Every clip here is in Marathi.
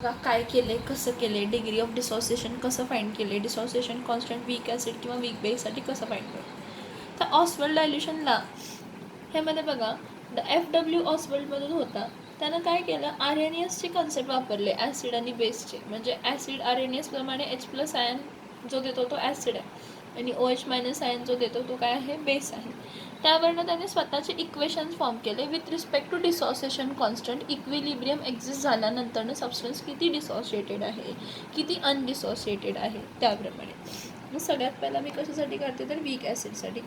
काय केले, कसं केले, डिग्री ऑफ डिसोसिएशन कसं फाइंड केले, डिसोसिएशन कॉन्स्टंट वीक ॲसिड किंवा वीक बेससाठी कसं फाइंड केलं. तर ऑसवर्ल्ड डायल्युशनला ह्यामध्ये बघा FW ऑसवर्ल्डमधून होता. त्यानं काय केलं, RNASचे कन्सेप्ट वापरले ॲसिड आणि बेसचे. म्हणजे ॲसिड RNAS प्रमाणे H+ आयन जो देतो तो ॲसिड आहे आणि OH- आयन जो देतो तो काय आहे, बेस आहे. त्यावरनं त्याने स्वतःचे इक्वेशन्स फॉर्म केले with respect to dissociation constant. Equilibrium exist झाल्यानंतरनं सबस्टन्स किती डिसोसिएटेड आहे, किती अनडिसोसिएटेड आहे त्याप्रमाणे. मग सगळ्यात पहिला मी कशासाठी काढते तर वीक ॲसिडसाठी,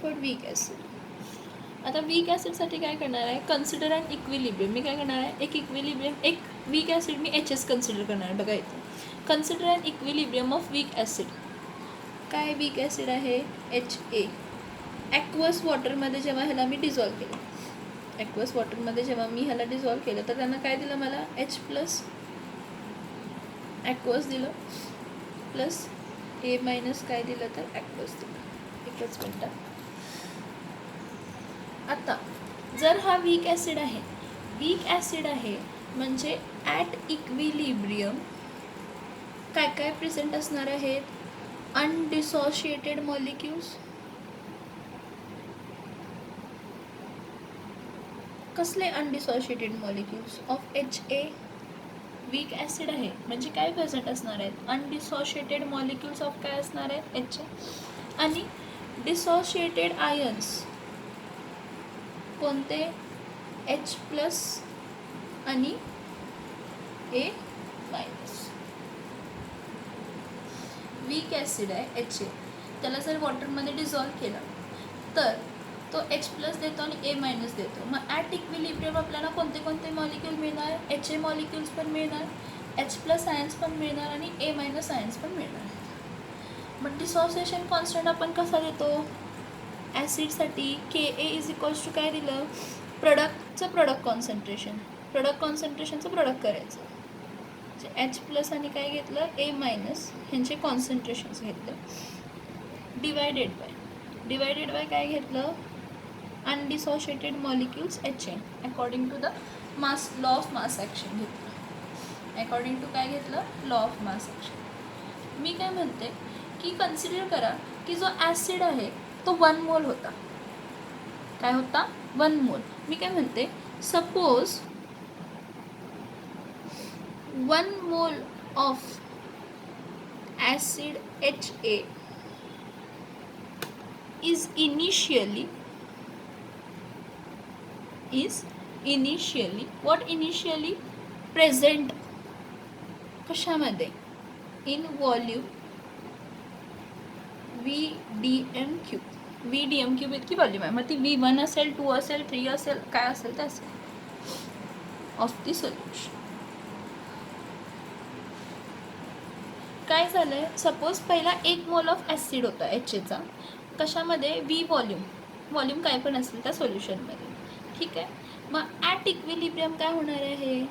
फॉर वीक ॲसिड. आता वीक ॲसिडसाठी काय करणार आहे, कन्सिडर अँड इक्विलिब्रियम. मी काय करणार आहे, एक इक्विलिब्रियम, एक वीक ॲसिड मी HS कन्सिडर करणार आहे. बघा इथं consider and equilibrium of weak acid. काय वीक ॲसिड आहे, HA. ॲक्वस वॉटरमध्ये जेव्हा ह्याला मी डिझॉल्व केलं, ॲक्वस वॉटरमध्ये जेव्हा मी ह्याला डिझॉल्व केलं तर त्यांना काय दिलं मला, H+ ॲक्वस दिलं प्लस A- काय दिलं तर ॲक्वस दिलं. एकच मिनटात. आता जर हा वीक ॲसिड आहे, वीक ॲसिड आहे म्हणजे ॲट इक्विलिब्रियम काय काय प्रेझेंट असणार आहेत, अनडिसोशिएटेड मॉलिक्युल्स. कसले undissociated molecules of HA. Weak acid आहे म्हणजे काय प्रेझेंट असणार आहेत, अनडिसोशिएटेड मॉलिक्युल्स ऑफ काय असणार आहेत, HA. आणि डिसोशिएटेड आयन्स कोणते, H+ आणि A-. वीक ॲसिड आहे HA, त्याला जर वॉटरमध्ये डिझॉल्व केलं तर तो H+ देतो आणि A- देतो. मग ॲट इक्विलिब्रियम आपल्याला कोणते कोणते मॉलिक्यूल मिळणार, HA मॉलिक्युल्स पण मिळणार, H+ आयन्स पण मिळणार आणि A- आयन्स पण मिळणार. मग डिसोसिएशन कॉन्स्टंट आपण कसा देतो ॲसिडसाठी, Ka = काय दिलं, प्रोडक्टचं प्रोडक्ट कॉन्सन्ट्रेशन, प्रोडक्ट कॉन्सन्ट्रेशनचं प्रोडक्ट करायचं. H+ आणि काय घेतलं, A- ह्यांचे कॉन्सन्ट्रेशन्स घेतलं, डिवायडेड बाय काय घेतलं, undissociated molecules HA according to the mass, law of mass action घेतलं. अकॉर्डिंग टू काय घेतलं, लॉ ऑफ मास ॲक्शन. मी काय म्हणते की कन्सिडर करा की जो ॲसिड आहे तो 1 मोल होता. काय होता, 1 मोल. मी काय म्हणते, suppose 1 mole of acid HA is initially what initially present कशामध्ये, in volume VDM3. VDM3 इतकी व्हॉल्यूम आहे. मग ती V1 असेल, 2 असेल, 3 असेल, काय असेल ते असेल ऑफ दी सोल्युशन. काय झालं आहे, सपोज पहिला 1 मोल ऑफ ॲसिड होता HAचा, कशामध्ये, V व्हॉल्यूम काय पण असेल त्या सोल्युशनमध्ये. ठीक आहे. मग ॲट इक्विलिब्रियम काय होणार आहे,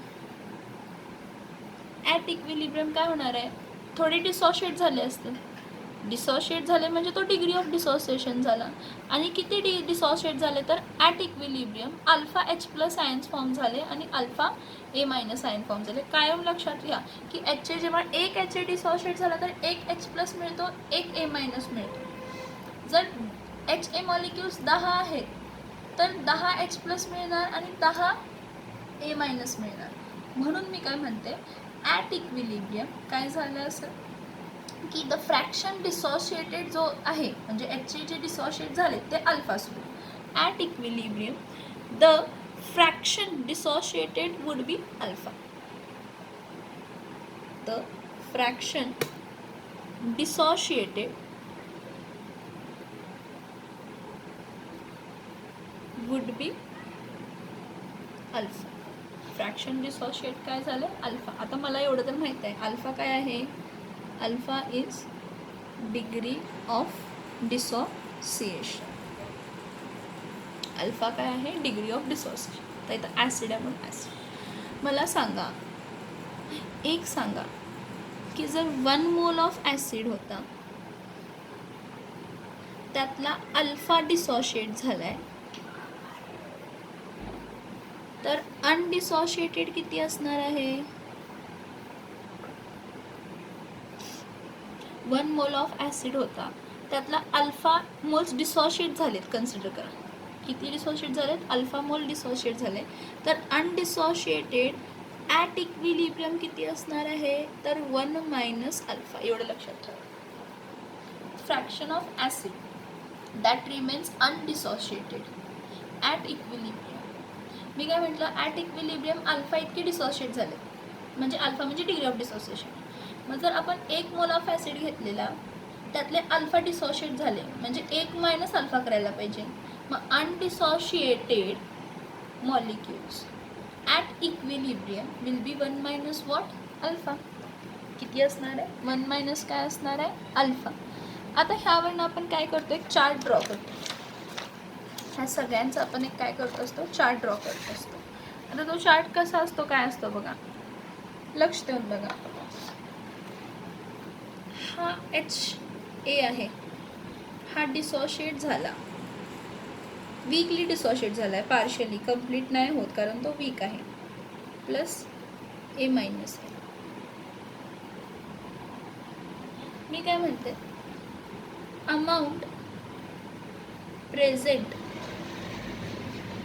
ॲट इक्विलिब्रियम काय होणार आहे, थोडे डिसोशिएट झाले असतील. डिसोशिएट झाले म्हणजे तो डिग्री ऑफ डिसोसिएशन झाला. आणि किती डिसोशिएट झाले तर at equilibrium alpha H+ ions form झाले आणि अल्फा A- आयन फॉर्म झाले. कायम लक्षात घ्या की HA जेव्हा एक HA डिसोशिएट झाला तर एक H+ मिळतो, एक A- मिळतो. जर HA मॉलिक्युल्स 10 आहेत तर 10 H+ मिळणार आणि 10 A- मिळणार. म्हणून मी काय म्हणते, ॲट इक्विलिब्रियम काय झालं असं की द फ्रॅक्शन डिसोशिएटेड जो आहे म्हणजे HA जे डिसोशिएट झाले ते अल्फा सुरू. At equilibrium the fraction dissociated would be alpha. The fraction dissociated would be alpha. Fraction dissociate काय झालं, अल्फा. आता मला एवढं तर माहीत आहे अल्फा काय आहे, alpha is degree of dissociation. Alpha काय आहे, डिग्री ऑफ डिसोसिएशन. तर इथं ॲसिड आहे म्हणून ॲसिड. मला सांगा, एक सांगा की जर 1 मोल ऑफ ॲसिड होता त्यातला अल्फा डिसोशिएट झाला आहे तर अनडिसोशिएटेड किती असणार आहे? 1 मोल ऑफ ॲसिड होता, त्यातला अल्फा मोल्स डिसोशिएट झालेत. कन्सिडर करा किती डिसोशिएट झालेत, अल्फा मोल डिसोशिएट झाले. तर अनडिसोशिएटेड ॲट इक्विलिब्रियम किती असणार आहे? तर 1 मायनस अल्फा. एवढं लक्षात ठेवा. Fraction of acid that remains undissociated at equilibrium. मी काय म्हटलं, ॲट इक्विलिब्रियम अल्फा इतके डिसोशिएट झाले, म्हणजे अल्फा म्हणजे डिग्री ऑफ डिसोसिएशन. मग जर आपण 1 मोल ऑफ ॲसिड घेतलेला, त्यातले अल्फा डिसोशिएट झाले, म्हणजे 1 मायनस अल्फा करायला पाहिजे. मग undissociated molecules at equilibrium will be 1 minus what? Alpha. किती असणार आहे? 1 मायनस काय असणार आहे? अल्फा. आता ह्यावरनं आपण काय करतो, एक चार्ट ड्रॉ करतो. ह्या सगळ्यांचा आपण एक काय करत असतो, चार्ट ड्रॉ करत असतो. आता तो चार्ट कसा असतो, काय असतो बघा, लक्ष देऊन बघा. हा HA आहे, हा डिसोशिएट झाला, वीकली डिसोशिएट झाला आहे, पार्शियली, कंप्लीट नाही होत कारण तो वीक आहे, प्लस A मायनस आहे. मी काय म्हणते, अमाऊंट प्रेझेंट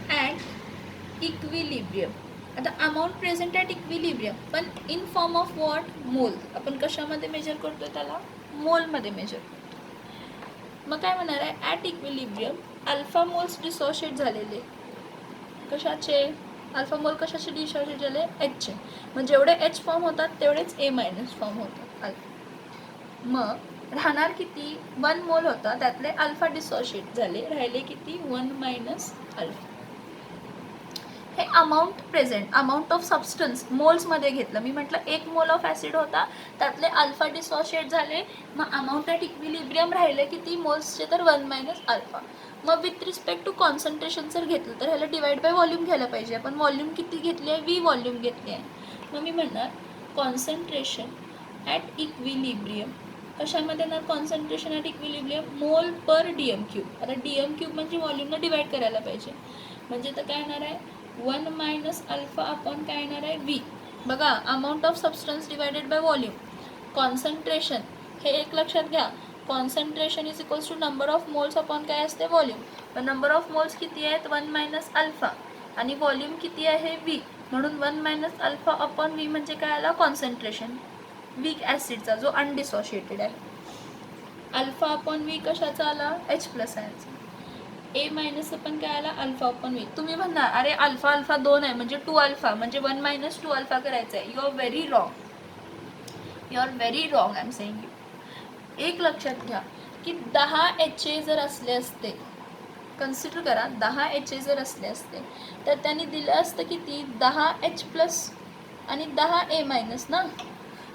ॲट इक्विलिब्रियम. आता अमाऊंट प्रेझेंट ॲट इक्विलिब्रियम, पण इन फॉर्म ऑफ वॉट? मोल. आपण कशामध्ये मेजर करतो त्याला? मोलमध्ये मेजर करतो. मग काय म्हणणार आहे, at equilibrium alpha moles dissociate झालेले. कशाचे? अल्फा मोल कशाचे डिसोशिएट झाले? Hचे. मग जेवढे H फॉर्म होतात तेवढेच A मायनस फॉर्म होतात अल्फा. मग राहणार किती? 1 मोल होता, त्यातले अल्फा डिसोशिएट झाले, राहिले किती? 1 मायनस अल्फा. हे amount present, amount of substance मोल्समध्ये घेतलं. मी म्हटलं 1 मोल ऑफ ॲसिड होता, त्यातले अल्फा डिसोशिएट झाले, मग अमाऊंट ॲट इक्विलिब्रियम राहिले किती मोल्सचे? तर 1 मायनस अल्फा. मग विथ रिस्पेक्ट टू कॉन्सन्ट्रेशन जर घेतलं तर ह्याला डिवाइड बाय व्हॉल्यूम घ्यायला पाहिजे. आपण व्हॉल्यूम किती घेतली आहे? V व्हॉल्यूम घेतली आहे. मग मी म्हणणार कॉन्सन्ट्रेशन ॲट इक्विलिब्रियम. कशामध्ये ना कॉन्सन्ट्रेशन ॲट इक्विलिब्रियम? मोल पर DM क्यूब. आता DM क्यूब म्हणजे व्हॉल्यूमला डिवाइड करायला पाहिजे, म्हणजे तर काय येणार आहे? 1 मायनस अल्फा अपॉन काय येणार आहे? V. बघा, amount of substance divided by volume. Concentration हे एक लक्षात घ्या, concentration is equals to number of moles upon काय असते? व्हॉल्यूम. पण नंबर ऑफ मोल्स किती आहेत? 1 मायनस अल्फा, आणि व्हॉल्यूम किती आहे? V. म्हणून 1 मायनस अल्फा अपॉन V म्हणजे काय आला? कॉन्सन्ट्रेशन वीक ॲसिडचा जो अनडिसोशिएटेड आहे. अल्फा अपॉन V कशाचा आला? H प्लस आयनचा. A मायनस पण काय आला? Alpha upon V. तुम्ही म्हणणार अरे अल्फा अल्फा 2 आहे म्हणजे 2 अल्फा म्हणजे 1 मायनस 2 अल्फा करायचं आहे. You are very wrong, you are very wrong, I am saying you. एक लक्षात घ्या की 10 HA जर असले असते, कन्सिडर करा 10 HA जर असले असते, तर त्यांनी दिलं असतं किती? 10 H प्लस आणि 10 A मायनस ना.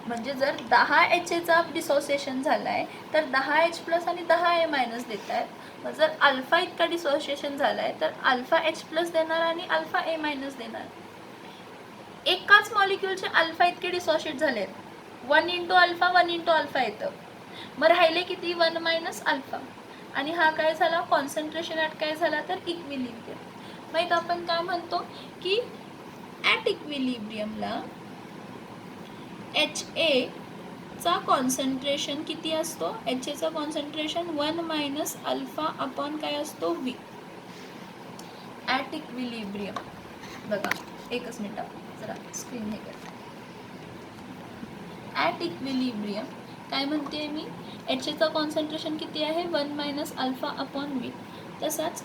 म्हणजे जर 10 HAचा डिसोसिएशन झाला आहे तर 10 H प्लस आणि 10 A मायनस देत आहेत. मग जर अल्फा इतका डिसोसिएशन झाला आहे तर अल्फा H प्लस देणार आणि अल्फा A मायनस देणार. एकाच मॉलिक्युलचे अल्फा इतके डिसोशिएट झाले, 1 इंटू अल्फा 1 इंटू अल्फा येतं. मग राहिले किती? 1 मायनस अल्फा. आणि हा काय झाला? कॉन्सन्ट्रेशन ॲट काय झाला? तर इक्विलिब्रियम. मग इथं आपण काय म्हणतो की ॲट इक्विलिब्रियमला HA चा कॉन्सन्ट्रेशन किती असतो? HA चा कॉन्सन्ट्रेशन 1 मायनस अल्फा अपॉन काय असतो? V. At equilibrium. बघा एकच मिनटं, जरा स्क्रीन हे करते. ॲट इक्विलिब्रियम काय म्हणते मी? HA चा कॉन्सन्ट्रेशन किती आहे? 1 मायनस अल्फा अपॉन V. तसाच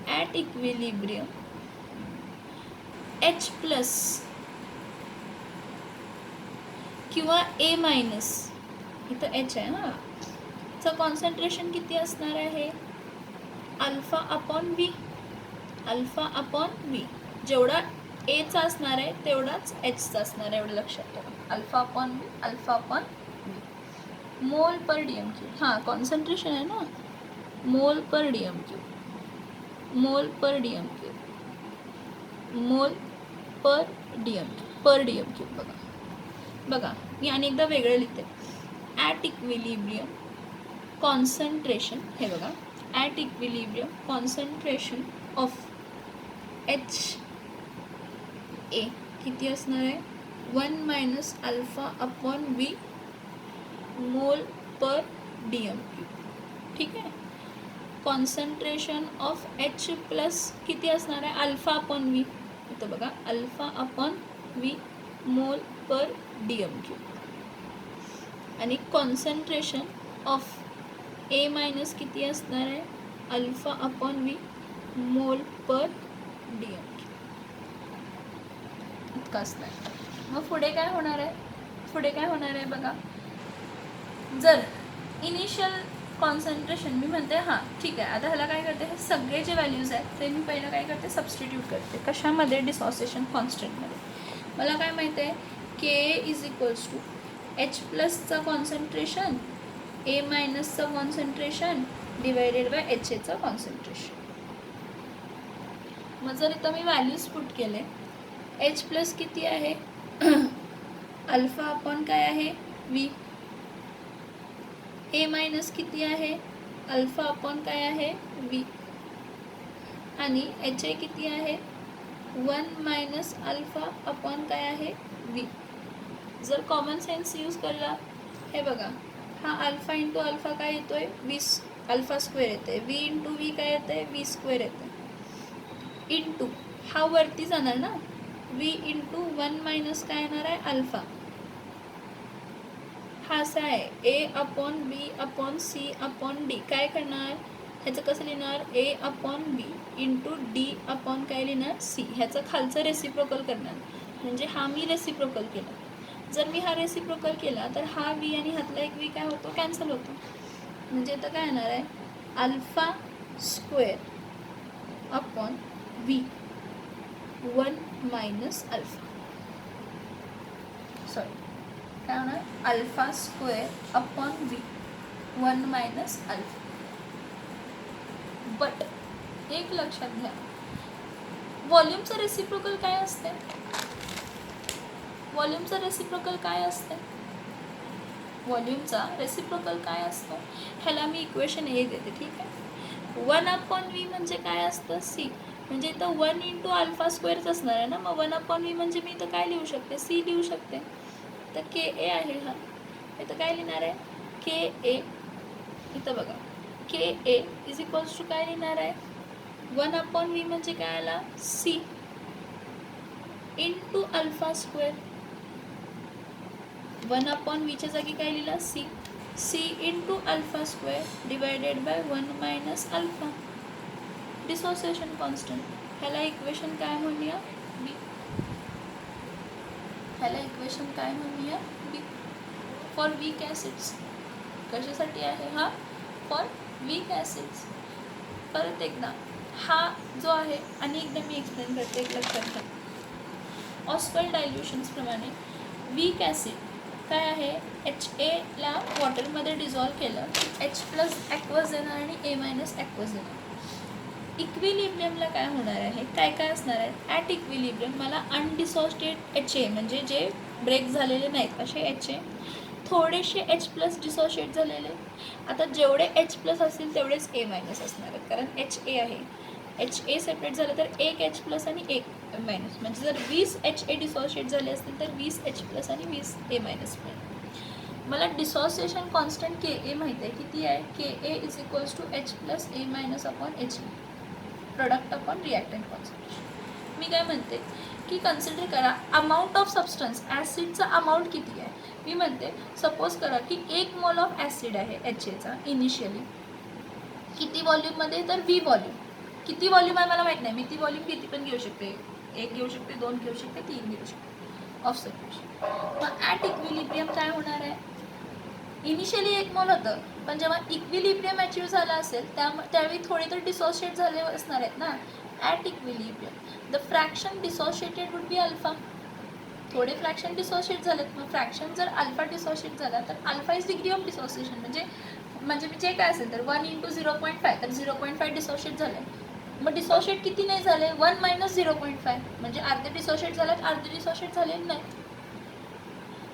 ॲट इक्विलिब्रियम H प्लस किंवा A मायनस, इथं H आहे हां, चं कॉन्सन्ट्रेशन किती असणार आहे? Alpha upon V. Alpha upon V. जेवढा Aचा असणार आहे तेवढाच Hचा असणार आहे, एवढं लक्षात ठेवा. Alpha upon V, alpha upon V. मोल पर DM क्यूब. हां, कॉन्सन्ट्रेशन आहे ना, मोल पर DM क्यूब, मोल पर DM क्यूब, मोल पर DM क्यूब, पर DM क्यूब. बघा बघा, मी आणि एकदा वेगळं लिहिते. ॲट इक्विलिब्रियम कॉन्सन्ट्रेशन, हे बघा, at equilibrium concentration of H ए किती असणार आहे 1 मायनस अल्फा अपॉन व्ही मोल पर डीएम क्यूब. ठीक आहे. कॉन्सन्ट्रेशन ऑफ एच प्लस किती असणार आहे अल्फा अपॉन व्ही. इथं बघा अल्फा अपॉन व्ही मोल पर डीएम क्यूब. आणि कॉन्सन्ट्रेशन ऑफ ए मायनस किती असणार आहे अल्फा अपॉन व्ही मोल पर डीएम क्यूब इतका असणार. मग पुढे काय होणार आहे बघा. जर इनिशियल कॉन्सन्ट्रेशन मी म्हणते हां ठीक आहे, आता ह्याला काय करते हे सगळे जे व्हॅल्यूज आहेत ते मी पहिलं काय करते सबस्टिट्यूट करते. कशामध्ये डिसॉसिएशन कॉन्स्टंटमध्ये. मला काय माहिती आहे K is equals to H प्लसचा कॉन्सन्ट्रेशन ए मायनसचा कॉन्सन्ट्रेशन डिवायडेड बाय एच एचा कॉन्सन्ट्रेशन. मग जर इथं मी व्हॅल्यूज पुट केले एच प्लस किती आहे अल्फा अपॉन काय आहे व्ही. ए मायनस किती आहे अल्फा अपॉन काय आहे व्ही. आणि एच ए किती आहे 1 मायनस अल्फा अपॉन काय आहे व्ही. जर कॉमन सेन्स यूज केला हे बघा हा अल्फा इंटू अल्फा काय येतोय 20 अल्फा स्क्वेअर येते. व्ही इंटू व्ही काय येते व्ही स्क्वेअर येते. इंटू हा वरती जाणार ना व्ही इंटू 1 मायनस काय येणार आहे अल्फा. हा असा आहे ए अपॉन बी अपॉन सी अपॉन डी. काय करणार ह्याचं कसं लिहिणार ए अपॉन बी इंटू डी अपॉन काय लिहिणार सी. ह्याचं खालचं रेसिप्रोकल करणार म्हणजे हा मी रेसिप्रोकल केला. जर मी हा रेसिप्रोकल केला तर हा व्ही आणि ह्यातला एक व्ही काय होतो कॅन्सल होतो. म्हणजे आता काय येणार आहे alpha square upon V 1 minus alpha. Sorry काय होणार alpha square upon V 1 minus alpha. But एक लक्षात घ्या व्हॉल्यूमचं रेसिप्रोकल काय असते. व्हॉल्यूमचा रेसिप्रोकल काय असतो ह्याला मी इक्वेशन ए देते. ठीक आहे. 1 अपॉन व्ही म्हणजे काय असतं सी. म्हणजे इथं 1 इंटू अल्फा स्क्वेअरच असणार आहे ना. मग 1 अपॉन व्ही म्हणजे मी इथं काय लिहू शकते सी लिहू शकते. तर के ए आहे हा इथं काय लिहिणार आहे के ए. इथं बघा K A is equals to काय लिहिणार आहे 1 अपॉन व्ही म्हणजे काय आला C into alpha square. 1 upon व्हीच्या जागी काय लिहिला C. C into alpha square divided by 1 minus alpha. Dissociation constant ह्याला इक्वेशन काय म्हणूया B. B for weak acids. कशासाठी आहे हा फॉर वीक ॲसिड्स. परत एकदा हा जो आहे आणि एकदा मी एक्सप्लेन करते एक लक्षात घ्या. ऑस्वल्ड डायल्युशन्सप्रमाणे वीक ॲसिड काय आहे एच एला वॉटरमध्ये डिझॉल्व केलं एच प्लस ॲक्वस देणार आणि ए मायनस ॲक्वस देणार. इक्विलिब्रियमला काय होणार आहे काय काय असणार आहे ॲट इक्विलिब्रियम मला अनडिसोसिएटेड एच ए म्हणजे जे ब्रेक झालेले नाहीत असे एच ए थोडेसे एच प्लस डिसोशिएट झालेले. आता जेवढे एच प्लस असतील तेवढेच ए मायनस असणार आहेत कारण एच ए आहे. एच ए सेपरेट झालं तर एक एच प्लस आणि एक मायनस म्हणजे जर 20 एच ए डिसोशिएट झाले असतील तर 20 एच प्लस आणि 20 ए मायनस मिळेल. मला डिसोसिएशन कॉन्स्टंट के ए माहिती आहे किती आहे K A is equals to H plus A minus upon H product upon reactant concentration. मी काय म्हणते की कन्सिडर करा अमाऊंट ऑफ सबस्टन्स ॲसिडचा अमाऊंट किती आहे. मी म्हणते सपोज करा की 1 मोल ऑफ ॲसिड आहे एच एचा इनिशियली किती व्हॉल्यूममध्ये तर व्ही व्हॉल्यूम. किती व्हॉल्यूम आहे मला माहीत नाही मी ती व्हॉल्यूम किती पण घेऊ शकते 1 घेऊ शकते 2 घेऊ शकते 3 घेऊ शकते ऑफ सब्स्टिट्यूशन. मग ॲट इक्विलिब्रियम काय होणार आहे इनिशियली 1 मोल होतं पण जेव्हा इक्विलिब्रियम अचीव झाला असेल त्यावेळी थोडे तर डिसोशिएट झाले असणार आहेत ना. At equilibrium the fraction dissociated would be alpha. थोडे फ्रॅक्शन डिसोशिएट झालेत मग फ्रॅक्शन जर अल्फा डिसोशिएट झाला तर alpha is degree of dissociation म्हणजे जे काय असेल तर 1 इंटू 0.5 तर 0.5 डिसोशिएट झाले. मग डिसोशिएट किती नाही झाले 1 मायनस 0.5 म्हणजे अर्धे डिसोशिएट झालेत अर्धे डिसोशिएट झाले नाही.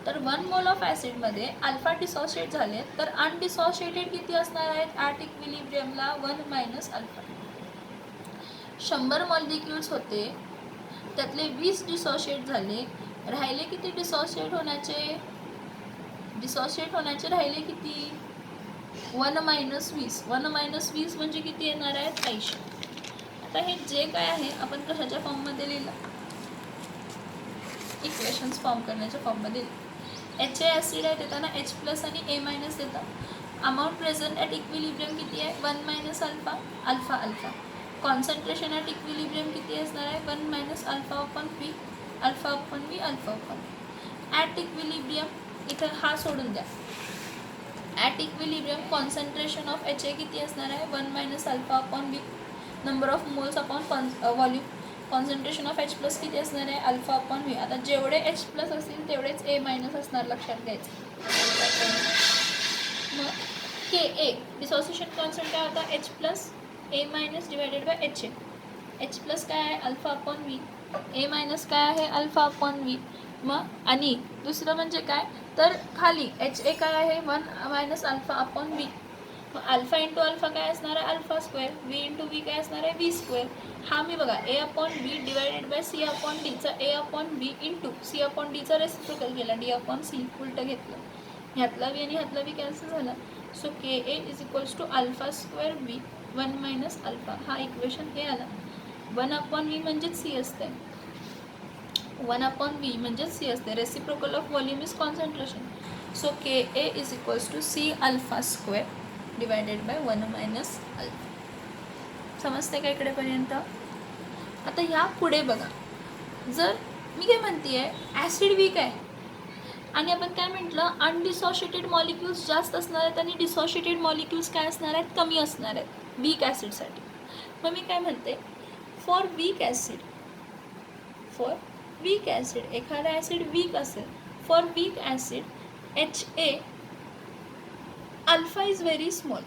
तर 1 मोल ऑफ ॲसिडमध्ये अल्फा डिसोशिएट झालेत तर अनडिसोशिएटेड किती असणार आहेत ॲट इक्विलिब्रियमला 1 मायनस अल्फा. 100 मॉलिक्युल्स होते त्यातले 20 डिसोशिएट झाले, राहिले किती डिसोशिएट होण्याचे? डिसोशिएट होण्याचे राहिले किती? 1 - 20. 1 - 20 म्हणजे किती येणार आहेत? 80. आता हे जे काय आहे आपण कशाच्या फॉर्ममध्ये लिहिलं? इक्वेशन्स फॉर्म करण्याच्या फॉर्ममध्ये HA ॲसिड आहे, देताना H+ आणि A- देतात. अमाऊंट प्रेझेंट ॲट इक्विलिब्रियम किती आहे? 1 - alpha, alpha alpha. Concentration at equilibrium किती असणार आहे? 1 - alpha upon P, alpha upon V, alpha upon at equilibrium. इथं हा सोडून द्या. At equilibrium concentration of HA किती असणार आहे? 1 - alpha upon B, number of moles upon volume. Concentration of H+ किती असणार आहे? Alpha upon V. आता जेवढे H+ असतील तेवढेच A- असणार, लक्षात घ्यायचं. मग KA डिसोसिएशन कॉन्स्टंट काय होता? H+ A- divided by HA. H+ काय आहे? Alpha upon V. A- काय आहे? Alpha upon V. मग आणि दुसरं म्हणजे काय तर खाली HA काय आहे? 1 - अल्फा अपॉन व्ही. मग अल्फा इंटू अल्फा काय असणार आहे? Alpha square. V into V काय असणार आहे? V square. हा मी बघा A upon V divided by C upon डीचा A upon V into C upon डीचा रेसिप्रोकल केला, D अपॉन C उलटं घेतलं. ह्यातला व्ही आणि ह्यातला व्ही कॅन्सल झाला. So KA = alpha square V 1 - alpha. हा इक्वेशन हे आला. 1 अपॉन व्ही म्हणजेच C असते. 1 अपॉन व्ही म्हणजेच C असते. Reciprocal of volume is concentration. So KA = C alpha square divided by 1 - alpha. समजते का इकडेपर्यंत? आता ह्या पुढे बघा, जर मी काय म्हणते आहे ॲसिड वीक आहे आणि आपण काय म्हटलं अनडिसोशिएटेड मॉलिक्युल्स जास्त असणार आहेत आणि डिसोशिएटेड मॉलिक्युल्स काय असणार आहेत? कमी असणार आहेत वीक ॲसिडसाठी. मग मी काय म्हणते फॉर वीक ॲसिड एखादा ॲसिड वीक असेल, for weak acid HA alpha is very small,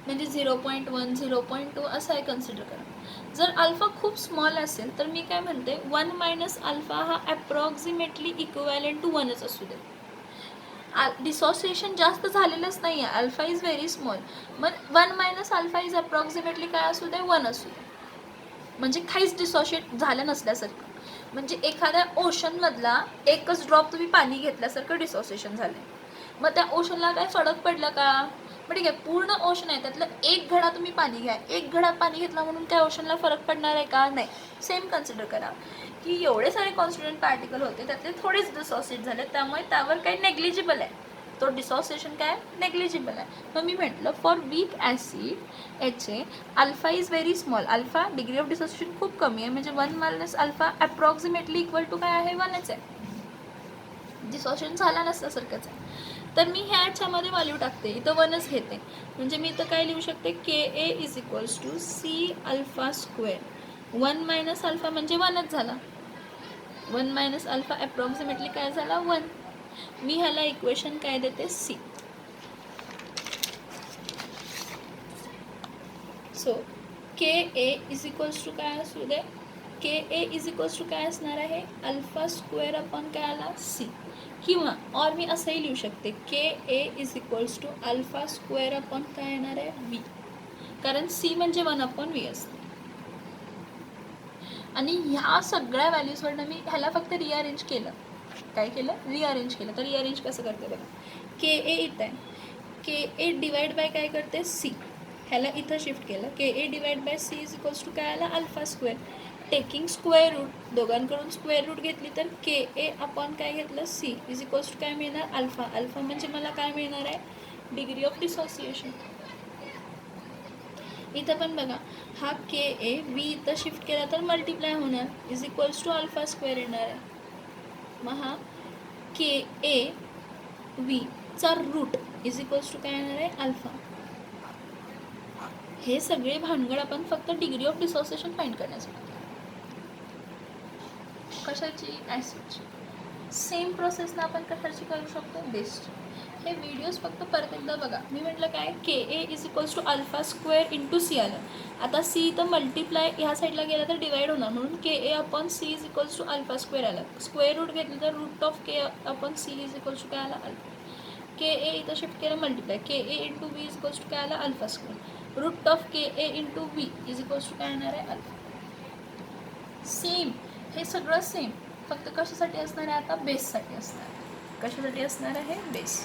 म्हणजे 0.1 0.2 असं आहे कन्सिडर करा. जर अल्फा खूप स्मॉल असेल तर मी काय म्हणते 1 - अल्फा हा ॲप्रॉक्सिमेटली इक्विव्हॅलेंट टू 1च असू दे. डिसोसिएशन जास्त झालेलंच नाही आहे, अल्फा इज व्हेरी स्मॉल. मग 1 - अल्फा इज अप्रॉक्सिमेटली काय असू दे? 1 असू दे. म्हणजे काहीच डिसोशिएट झालं नसल्यासारखं. म्हणजे एखाद्या ओशनमधला एकच ड्रॉप तुम्ही पाणी घेतल्यासारखं डिसोसिएशन झालं. मग त्या ओशनला काय फरक पडला का? मग ठीक आहे, पूर्ण ओशन आहे त्यातलं एक घडा तुम्ही पाणी घ्या, एक घडा पाणी घेतला म्हणून त्या ओशनला फरक पडणार आहे का? नाही. सेम कन्सिडर करा की एवढे सारे कॉन्स्टिट्युएंट पार्टिकल होते, त्यातले थोडेच डिसोसिएट झाले, त्यामुळे त्यावर काही नेग्लिजिबल आहे, तो डिसोसिएशन काय नेग्लिजिबल आहे. मग मी म्हटलं for weak acid HA alpha is very small. Alpha degree of dissociation खूप कमी आहे, म्हणजे 1 - अल्फा ॲप्रॉक्सिमेटली इक्वल टू काय आहे? 1च आहे. डिसोसिएशन झाला नसल्यासारखंच आहे. तर मी ह्याच्यामध्ये व्हॅल्यू टाकते, इथं 1च घेते. म्हणजे मी इथं काय लिहू शकते? KA = C alpha square 1 - alpha म्हणजे 1च झाला. 1 - अल्फा ॲप्रॉक्सिमेटली काय झाला? 1. मी ह्याला इक्वेशन काय देते? C. सो KA = काय असू दे? KA = काय असणार आहे? अल्फा स्क्वेअर अपॉन काय आला? C. किंवा और मी असंही लिहू शकते KA = अल्फा स्क्वेअर अपॉन काय येणार आहे? V. कारण C म्हणजे 1 अपॉन V असते. आणि ह्या सगळ्या व्हॅल्यूजवरनं मी ह्याला फक्त रिअरेंज केलं. काय केलं? रिअरेंज केलं. तर रिअरेंज कसं करते बघा. KA इथं आहे, KA डिवाइड बाय काय करते? C. ह्याला इथं शिफ्ट केलं. KA डिवाइड बाय C = काय आला? Alpha square. Taking square root, दोघांकडून स्क्वेअर रूट घेतली तर KA अपॉन काय घेतलं? C = काय मिळणार? अल्फा. अल्फा म्हणजे मला काय मिळणार आहे? Degree of dissociation. इथं पण बघा, हा KA V इथं शिफ्ट केला तर मल्टिप्लाय होणार = अल्फा स्क्वेअर येणार आहे. मग हा KA V चा रूट = काय येणार आहे? अल्फा. हे सगळे भानगड आपण फक्त डिग्री ऑफ डिसोसिएशन फाइंड करण्यासाठी. कशाची? ॲसिडची. सेम प्रोसेसला आपण कशाची करू शकतो? बेस्ट. हे व्हिडिओज फक्त परत एकदा बघा. मी म्हटलं काय? KA = alpha square into C आलं. आता C इथं मल्टिप्लाय ह्या साईडला गेला तर डिवाइड होणार, म्हणून KA upon C = alpha square आलं. स्क्वेअर रूट घेतलं तर रूट ऑफ K अपॉन C = काय आला? अल्फा. KA इथं शिफ्ट केलं मल्टिप्लाय, KA इंटू V = काय आला? Alpha square. Root of KA into V = काय येणार आहे? अल्फा. सेम, हे सगळं सेम, फक्त कशासाठी असणार आहे आता, बेससाठी असणार आहे. कशासाठी असणार आहे, बेस.